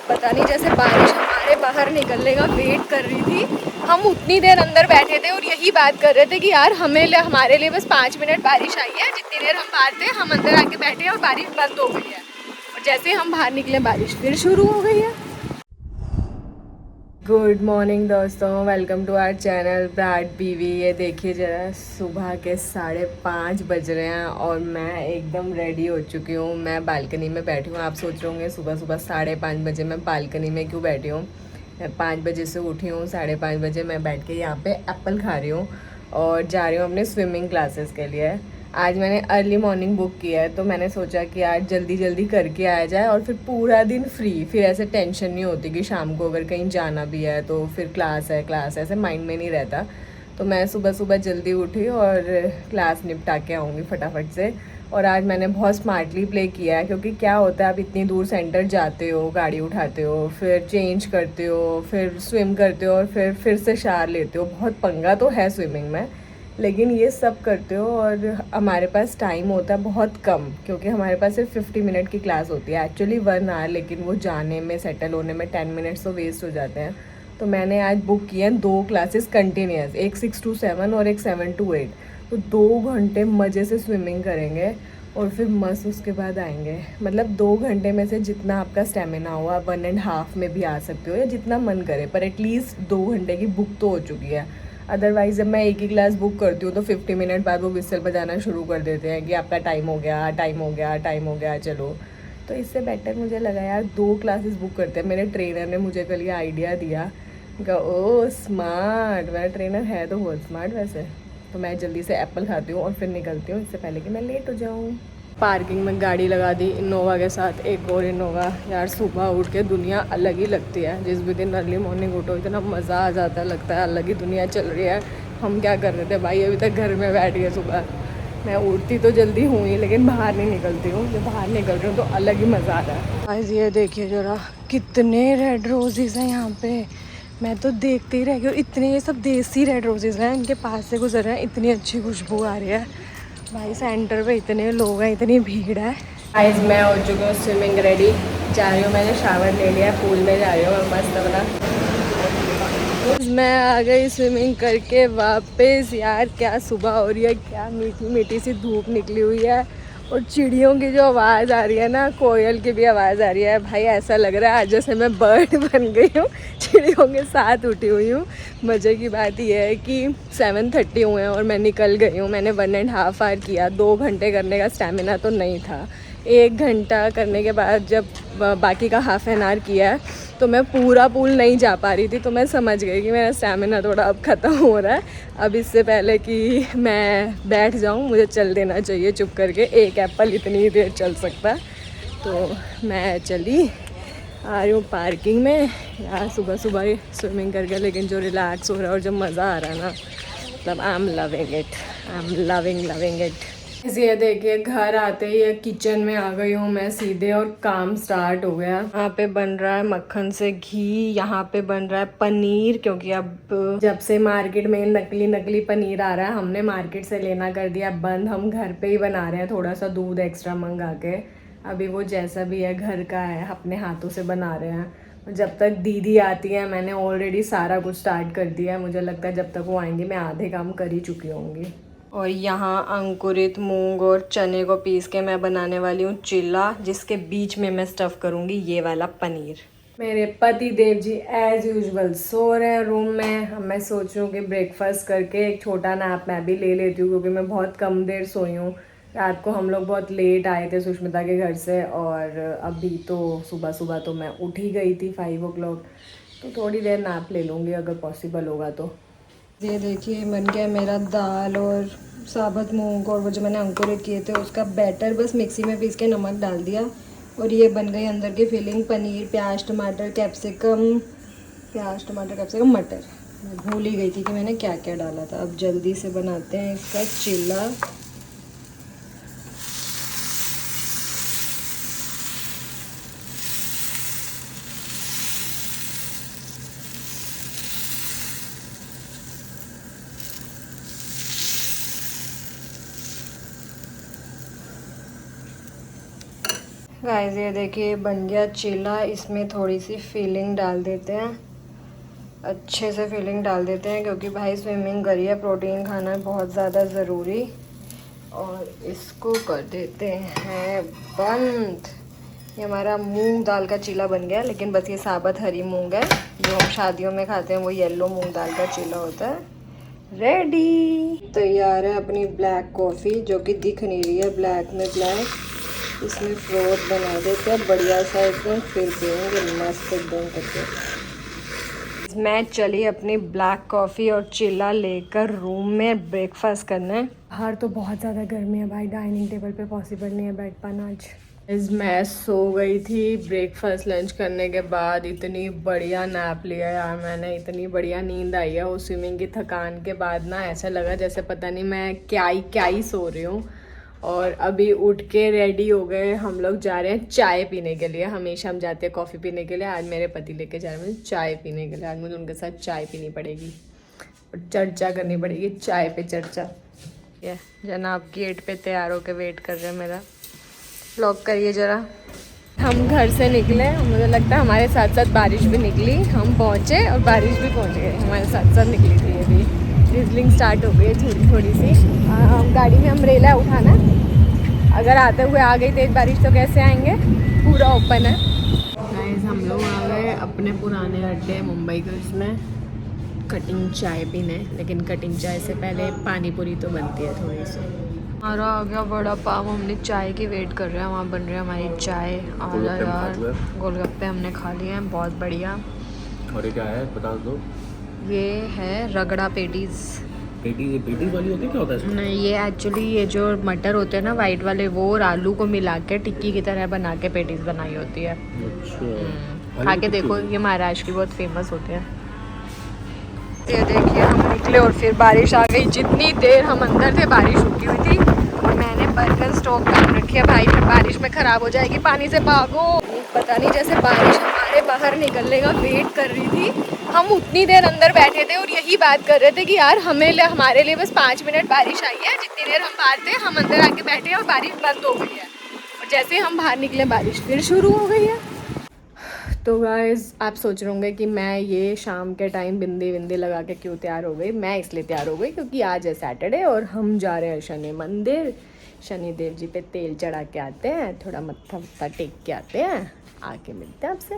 पता नहीं जैसे बारिश हमारे बाहर निकलने का वेट कर रही थी। हम उतनी देर अंदर बैठे थे और यही बात कर रहे थे कि यार हमारे लिए बस 5 मिनट बारिश आई है। जितनी देर हम बाहर थे हम अंदर आके बैठे और बारिश बंद हो गई है, और जैसे हम बाहर निकले बारिश फिर शुरू हो गई है। गुड मॉर्निंग दोस्तों, वेलकम टू आवर चैनल ब्राड बीवी। ये देखिए ज़रा, सुबह के 5:30 बज रहे हैं और मैं एकदम रेडी हो चुकी हूँ। मैं बालकनी में बैठी हूँ। आप सोच रहे होंगे सुबह सुबह 5:30 बजे मैं बालकनी में क्यों बैठी हूँ। मैं 5 बजे से उठी हूँ। 5:30 बजे मैं बैठ के यहाँ पे एप्पल खा रही हूँ और जा रही हूँ अपने स्विमिंग क्लासेस के लिए। आज मैंने अर्ली मॉर्निंग बुक किया है तो मैंने सोचा कि आज जल्दी जल्दी करके आया जाए और फिर पूरा दिन फ्री, फिर ऐसे टेंशन नहीं होती कि शाम को अगर कहीं जाना भी है तो फिर क्लास है ऐसे माइंड में नहीं रहता। तो मैं सुबह सुबह जल्दी उठी और क्लास निपटा के आऊँगी फटाफट से। और आज मैंने बहुत स्मार्टली प्ले किया है, क्योंकि क्या होता है आप इतनी दूर सेंटर जाते हो, गाड़ी उठाते हो, फिर चेंज करते हो, फिर स्विम करते हो और फिर से शावर लेते हो। बहुत पंगा तो है स्विमिंग में, लेकिन ये सब करते हो और हमारे पास टाइम होता है बहुत कम, क्योंकि हमारे पास सिर्फ 50 मिनट की क्लास होती है, एक्चुअली 1 आवर, लेकिन वो जाने में सेटल होने में 10 मिनट्स तो वेस्ट हो जाते हैं। तो मैंने आज बुक किए हैं 2 क्लासेस कंटिन्यूस, एक 6 to 7 और एक 7 to 8। तो 2 घंटे मज़े से स्विमिंग करेंगे और फिर मस्त उसके बाद आएंगे। मतलब 2 घंटे में से जितना आपका स्टेमिना हो आप 1.5 में भी आ सकते हो या जितना मन करे, पर एटलीस्ट 2 घंटे की बुक तो हो चुकी है। अदरवाइज़ जब मैं एक ही क्लास बुक करती हूँ तो 50 मिनट बाद वो विसल बजाना शुरू कर देते हैं कि आपका टाइम हो गया, टाइम हो गया, टाइम हो गया, चलो। तो इससे बेटर मुझे लगा यार 2 क्लासेस बुक करते हैं। मेरे ट्रेनर ने मुझे कल ये आइडिया दिया, कहा ओ स्मार्ट। मेरा ट्रेनर है तो बहुत स्मार्ट वैसे। तो मैं जल्दी से एप्पल खाती हूँ और फिर निकलती हूँ, इससे पहले कि मैं लेट हो जाऊँ। पार्किंग में गाड़ी लगा दी इनोवा के साथ, एक और इनोवा। यार सुबह उठ के दुनिया अलग ही लगती है। जिस भी दिन अर्ली मॉर्निंग उठो इतना मज़ा आ जाता है, लगता है अलग ही दुनिया चल रही है। हम क्या कर रहे थे भाई, अभी तक घर में बैठ गए। सुबह मैं उठती तो जल्दी हूँ ही, लेकिन बाहर नहीं निकलती हूँ। जब बाहर निकल रही हूँ तो अलग ही मज़ा आ रहा है। आज ये देखिए ज़रा, कितने रेड रोजेज़ हैं यहाँ पे। मैं तो देखते ही रह गई। इतने, ये सब देसी रेड रोजेज़ हैं, इनके पास से गुजर रहे हैं, इतनी अच्छी खुशबू आ रही है भाई। सेंटर पे इतने लोग हैं, इतनी भीड़ है। आज मैं हो चुकी हूँ स्विमिंग रेडी, जा रही हूँ। मैंने शावर ले लिया, पूल में जा रही हूँ और मस्त अपना मैं आ गई स्विमिंग करके वापस। यार क्या सुबह हो रही है, क्या मीठी मीठी सी धूप निकली हुई है और चिड़ियों की जो आवाज़ आ रही है ना, कोयल की भी आवाज़ आ रही है भाई। ऐसा लग रहा है आज जैसे मैं बर्ड बन गई हूँ, चिड़ियों के साथ उठी हुई हूँ। मज़े की बात यह है कि 7:30 हुए हैं और मैं निकल गई हूँ। मैंने 1.5 आवर किया, 2 घंटे करने का स्टेमिना तो नहीं था। 1 घंटा करने के बाद जब बाकी का हाफ एन आवर किया है तो मैं पूरा पूल नहीं जा पा रही थी। तो मैं समझ गई कि मेरा स्टेमिना थोड़ा अब ख़त्म हो रहा है। अब इससे पहले कि मैं बैठ जाऊँ मुझे चल देना चाहिए चुप करके। एक एप्पल इतनी देर चल सकता है। तो मैं चली आ रही हूँ पार्किंग में। यार सुबह सुबह स्विमिंग करके लेकिन जो रिलैक्स हो रहा है और जो मज़ा आ रहा है ना, मतलब I am loving it, I am loving it. ये देखिए, घर आते ही किचन में आ गई हूँ मैं सीधे और काम स्टार्ट हो गया। यहाँ पे बन रहा है मक्खन से घी, यहाँ पे बन रहा है पनीर, क्योंकि अब जब से मार्केट में नकली पनीर आ रहा है, हमने मार्केट से लेना कर दिया बंद। हम घर पे ही बना रहे हैं, थोड़ा सा दूध एक्स्ट्रा मंगा के। अभी वो जैसा भी है घर का है, अपने हाथों से बना रहे हैं। जब तक दीदी आती है मैंने ऑलरेडी सारा कुछ स्टार्ट कर दिया है। मुझे लगता है जब तक वो आएंगी मैं आधे काम कर ही चुकी होंगी। और यहाँ अंकुरित मूंग और चने को पीस के मैं बनाने वाली हूँ चिल्ला, जिसके बीच में मैं स्टफ़ करूँगी ये वाला पनीर। मेरे पति देव जी एज़ यूजुअल सो रहे हैं रूम में। अब मैं सोच रही हूँ कि ब्रेकफास्ट करके एक छोटा नैप मैं भी ले लेती हूँ, क्योंकि मैं बहुत कम देर सोई हूँ। रात को हम लोग बहुत लेट आए थे सुष्मिता के घर से, और अभी तो सुबह तो मैं उठ ही गई थी 5 o'clock। तो थोड़ी देर नैप ले लूँगी अगर पॉसिबल होगा तो। ये देखिए बन गया मेरा दाल और साबुत मूंग और वो जो मैंने अंकुरित किए थे उसका बैटर, बस मिक्सी में पीस के नमक डाल दिया और ये बन गई अंदर की फिलिंग। पनीर, प्याज टमाटर कैप्सिकम मटर। मैं भूल ही गई थी कि मैंने क्या क्या डाला था। अब जल्दी से बनाते हैं इसका चिल्ला। गाइस ये देखिए बन गया चीला। इसमें थोड़ी सी फिलिंग डाल देते हैं, अच्छे से फिलिंग डाल देते हैं क्योंकि भाई स्विमिंग करी है, प्रोटीन खाना बहुत ज़्यादा ज़रूरी। और इसको कर देते हैं बंद। ये हमारा मूंग दाल का चीला बन गया, लेकिन बस ये साबुत हरी मूंग है, जो हम शादियों में खाते हैं वो येलो मूंग दाल का चीला होता है। रेडी, तैयार है अपनी ब्लैक कॉफ़ी, जो कि दिख नहीं रही है ब्लैक में ब्लैक। इसमें फ्रोथ बना देते हैं बढ़िया सा एकदम, फिर पियेंगे मस्त एकदम करके। मैं चली अपनी ब्लैक कॉफ़ी और चिल्ला लेकर रूम में ब्रेकफास्ट करने। बाहर तो बहुत ज़्यादा गर्मी है भाई, डाइनिंग टेबल पे पॉसिबल नहीं है बैठ पाना आज। मैं सो गई थी ब्रेकफास्ट लंच करने के बाद। इतनी बढ़िया नैप लिया यार मैंने, इतनी बढ़िया नींद आई है वो स्विमिंग की थकान के बाद ना। ऐसा लगा जैसे पता नहीं मैं क्या ही सो रही हूँ। और अभी उठ के रेडी हो गए, हम लोग जा रहे हैं चाय पीने के लिए। हमेशा हम जाते हैं कॉफ़ी पीने के लिए, आज मेरे पति लेके जा रहे हैं चाय पीने के लिए। आज मुझे उनके साथ चाय पीनी पड़ेगी और चर्चा करनी पड़ेगी, चाय पे चर्चा। ये जनाब गेट पे तैयार होके वेट कर रहे हैं मेरा। व्लॉग करिए ज़रा। हम घर से निकले, मुझे लगता है हमारे साथ साथ बारिश भी निकली। हम पहुँचे और बारिश भी पहुँच गई, हमारे साथ साथ निकली थी। ये भी ड्रिजलिंग स्टार्ट हो गई है थोड़ी सी। गाड़ी में अम्ब्रेला उठाना, अगर आते हुए आ गई तेज बारिश तो कैसे आएंगे, पूरा ओपन है। गाइस हम लोग आ गए अपने पुराने अड्डे मुंबई गर्ल्स में कटिंग चाय पीने, लेकिन कटिंग चाय से पहले पानी पूरी तो बनती है थोड़ी सी। हमारा आ गया बड़ा पाव, हमने चाय की वेट कर रहे हैं, वहाँ बन रही है हमारी चाय। आ जाए यार, गोलगप्पे हमने खा लिए हैं, बहुत बढ़िया। और ये क्या है बता दो? ये है रगड़ा पेटीज। पेटीज वाली होती है, क्या होता है इसमें? नहीं, ये एक्चुअली ये जो मटर होते हैं ना वाइट वाले, वो और आलू को मिला के टिक्की की तरह बना के पेटीज बनाई होती है। अच्छा, खा के देखो, ये महाराष्ट्र की बहुत फेमस होते हैं। ये देखिए हम निकले और फिर बारिश आ गई। जितनी देर हम अंदर थे बारिश रुकी हुई थी और मैंने बर्तन स्टॉक कर रखी है भाई, फिर बारिश में ख़राब हो जाएगी, पानी से भागो। पता नहीं जैसे बारिश हमारे बाहर निकलने का वेट कर रही थी। हम उतनी देर अंदर बैठे थे और यही बात कर रहे थे कि यार हमारे लिए बस 5 मिनट बारिश आई है। जितनी देर हम बाहर थे हम अंदर आके बैठे हैं और बारिश बंद हो गई है, और जैसे हम बाहर निकले बारिश फिर शुरू हो गई है। तो गाइस आप सोच रहे होंगे कि मैं ये शाम के टाइम बिंदी लगा के क्यों तैयार हो गई। मैं इसलिए तैयार हो गई क्योंकि आज है सैटरडे और हम जा रहे हैं शनि मंदिर। शनिदेव जी पे तेल चढ़ा के आते हैं, थोड़ा मत्था टेक के आते हैं, आके मिलते हैं आपसे।